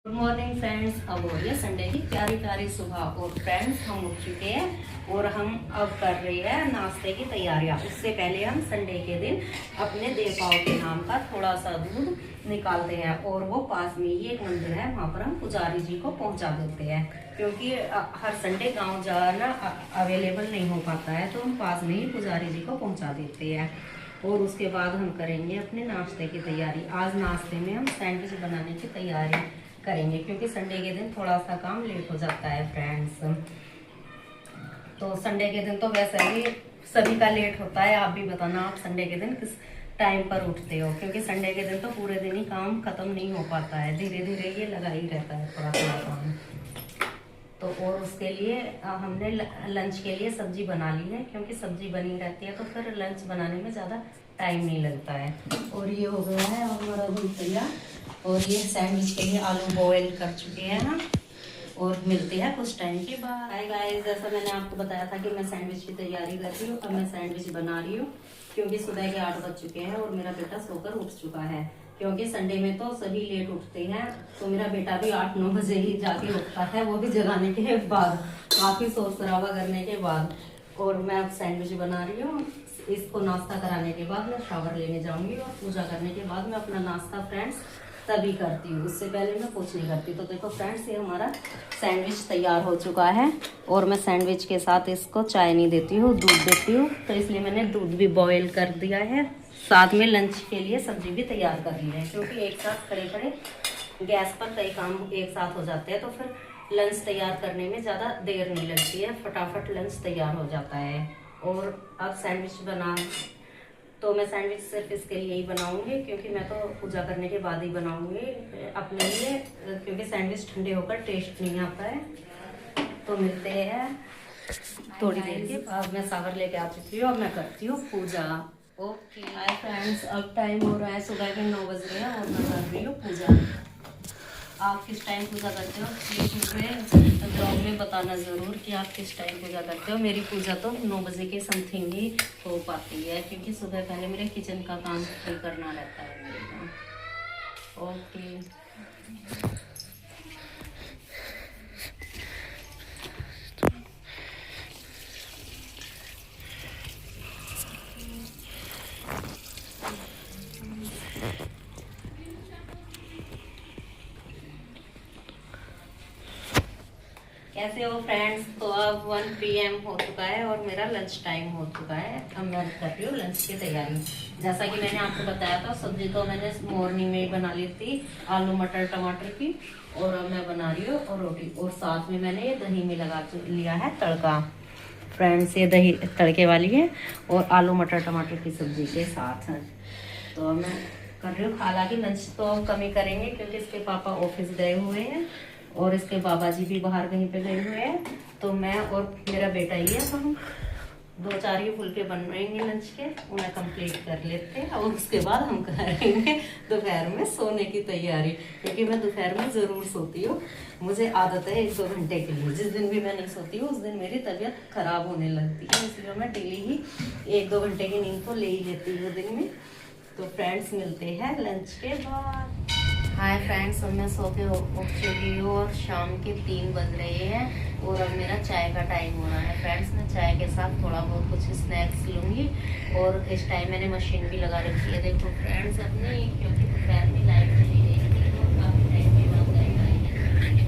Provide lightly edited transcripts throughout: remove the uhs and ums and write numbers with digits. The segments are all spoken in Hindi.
Good morning friends. अब हो रही है संडे की प्यारी प्यारी सुबह और फ्रेंड्स हम उठ चुके हैं और हम अब कर रहे हैं नाश्ते की तैयारियां। उससे पहले हम संडे के दिन अपने देवताओं के नाम का थोड़ा सा दूध निकालते हैं और वो पास में ही एक मंदिर है, वहाँ पर हम पुजारी जी को पहुँचा देते हैं, क्योंकि हर संडे गाँव जाना अवेलेबल नहीं हो पाता है, तो हम पास में ही पुजारी जी को पहुँचा देते हैं। और उसके बाद हम करेंगे अपने नाश्ते की तैयारी। आज नाश्ते में हम सैंडविच बनाने की तैयारी करेंगे, क्योंकि संडे के दिन थोड़ा सा काम लेट हो जाता है फ्रेंड्स। तो संडे के दिन तो वैसे भी सभी का लेट होता है। आप भी बताना आप संडे के दिन किस टाइम पर उठते हो, क्योंकि संडे के दिन तो पूरे दिन ही काम खत्म नहीं हो पाता है, धीरे धीरे ये लगा ही रहता है थोड़ा थोड़ा काम। तो और उसके लिए हमने लंच के लिए सब्जी बना ली है, क्योंकि सब्जी बनी रहती है तो फिर लंच बनाने में ज़्यादा टाइम नहीं लगता है। और ये हो गया है हमारा दूध तैयार, और ये सैंडविच के लिए आलू बॉयल कर चुके हैं हम, और मिलते हैं कुछ टाइम के बाद। हाय गाइस, जैसा मैंने आपको बताया था कि मैं सैंडविच की तैयारी कर रही हूँ। अब मैं सैंडविच बना रही हूँ, क्योंकि सुबह के 8 बज चुके हैं और मेरा बेटा सोकर उठ चुका है, क्योंकि संडे में तो सभी लेट उठते हैं। तो मेरा बेटा भी 8-9 बजे ही जाके उठता है, वो भी जगाने के बाद, काफ़ी शोर शराबा करने के बाद। और मैं अब सैंडविच बना रही हूँ। इसको नाश्ता कराने के बाद मैं शावर लेने जाऊंगी, और पूजा करने के बाद मैं अपना नाश्ता फ्रेंड्स तभी करती हूँ, उससे पहले मैं कुछ नहीं करती। तो देखो फ्रेंड्स, ये हमारा सैंडविच तैयार हो चुका है, और मैं सैंडविच के साथ इसको चाय नहीं देती हूँ, दूध देती हूँ, तो इसलिए मैंने दूध भी बॉयल कर दिया है। साथ में लंच के लिए सब्जी भी तैयार कर ली है, क्योंकि एक साथ खड़े खड़े गैस पर कई काम एक साथ हो जाते हैं, तो फिर लंच तैयार करने में ज़्यादा देर नहीं लगती है, फटाफट लंच तैयार हो जाता है। और अब सैंडविच बना, तो मैं सैंडविच सिर्फ इसके लिए ही बनाऊंगी, क्योंकि मैं तो पूजा करने के बाद ही बनाऊंगी अपने लिए, क्योंकि सैंडविच ठंडे होकर टेस्ट नहीं आता है। तो मिलते हैं थोड़ी देर के बाद। मैं सागर लेके आ चुकी हूँ, अब मैं करती हूँ पूजा। ओके हाय फ्रेंड्स, अब टाइम हो रहा है सुबह के 9 बज रहे हैं, और मैं कर रही हूँ पूजा। आप किस टाइम पूजा करते हो प्लीज़ मुझे ब्लॉग में बताना ज़रूर कि आप किस टाइम पूजा करते हो। मेरी पूजा तो 9 बजे के समथिंग ही हो पाती है, क्योंकि सुबह पहले मेरे किचन का काम करना रहता है मेरे का। ओके कैसे हो फ्रेंड्स। तो अब 1 PM हो चुका है और मेरा लंच टाइम हो चुका है। अब मैं कर रही हूँ लंच की तैयारी। जैसा कि मैंने आपको बताया था, सब्जी तो मैंने मॉर्निंग में ही बना ली थी, आलू मटर टमाटर की, और अब मैं बना रही हूँ और रोटी, और साथ में मैंने ये दही में लगा लिया है तड़का। फ्रेंड्स, ये दही तड़के वाली है और आलू मटर टमाटर की सब्जी के साथ है। तो अब मैं कर रही हूँ। हालांकि लंच तो हम कम ही करेंगे, क्योंकि इसके पापा ऑफिस गए हुए हैं और इसके बाबा जी भी बाहर कहीं पे गए हुए हैं, तो मैं और मेरा बेटा ही है, तो हम 2-4 ही फुलके बनवाएंगे लंच के, उन्हें कंप्लीट कर लेते हैं, और उसके बाद हम करेंगे दोपहर में सोने की तैयारी, क्योंकि मैं दोपहर में ज़रूर सोती हूँ। मुझे आदत है 1-2 घंटे के लिए, जिस दिन भी मैं नहीं सोती हूँ उस दिन मेरी तबीयत खराब होने लगती है, इसलिए मैं डेली ही 1-2 घंटे की नींद तो ले ही लेती हूँ दिन में। तो फ्रेंड्स, मिलते हैं लंच के बाद। हाय फ्रेंड्स, अब मैं सो के उठ चुकी हूँ और शाम के 3 बज रहे हैं, और अब मेरा चाय का टाइम हो रहा है। फ्रेंड्स, मैं चाय के साथ थोड़ा बहुत कुछ स्नैक्स लूँगी, और इस टाइम मैंने मशीन भी लगा रखी है, देखो फ्रेंड्स अपनी, क्योंकि दोपहर में लाइट चली गई थी और काफ़ी टाइम के बाद लाइट आई है।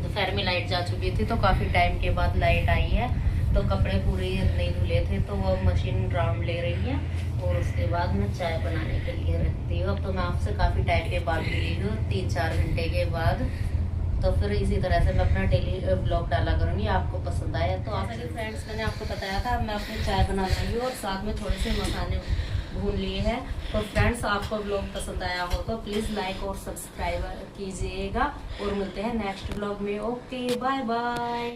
दोपहर में लाइट जा चुकी थी, तो काफ़ी टाइम के बाद लाइट आई है, तो कपड़े पूरे नहीं धुले थे, तो वो मशीन राउंड ले रही है, और उसके बाद मैं चाय बनाने के लिए रखती हूँ। अब तो मैं आपसे काफ़ी टाइम के बाद मिली हूँ, 3-4 घंटे के बाद। तो फिर इसी तरह से मैं अपना डेली ब्लॉग डाला करूँगी, आपको पसंद आया तो आप। फ्रेंड्स, मैंने आपको बताया था मैं अपनी चाय बना रही हूँ, और साथ में थोड़े से मसाले भून लिए हैं। तो फ्रेंड्स, आपको ब्लॉग पसंद आया हो तो प्लीज़ लाइक और सब्सक्राइब कीजिएगा, और मिलते हैं नेक्स्ट ब्लॉग में। Okay, bye bye.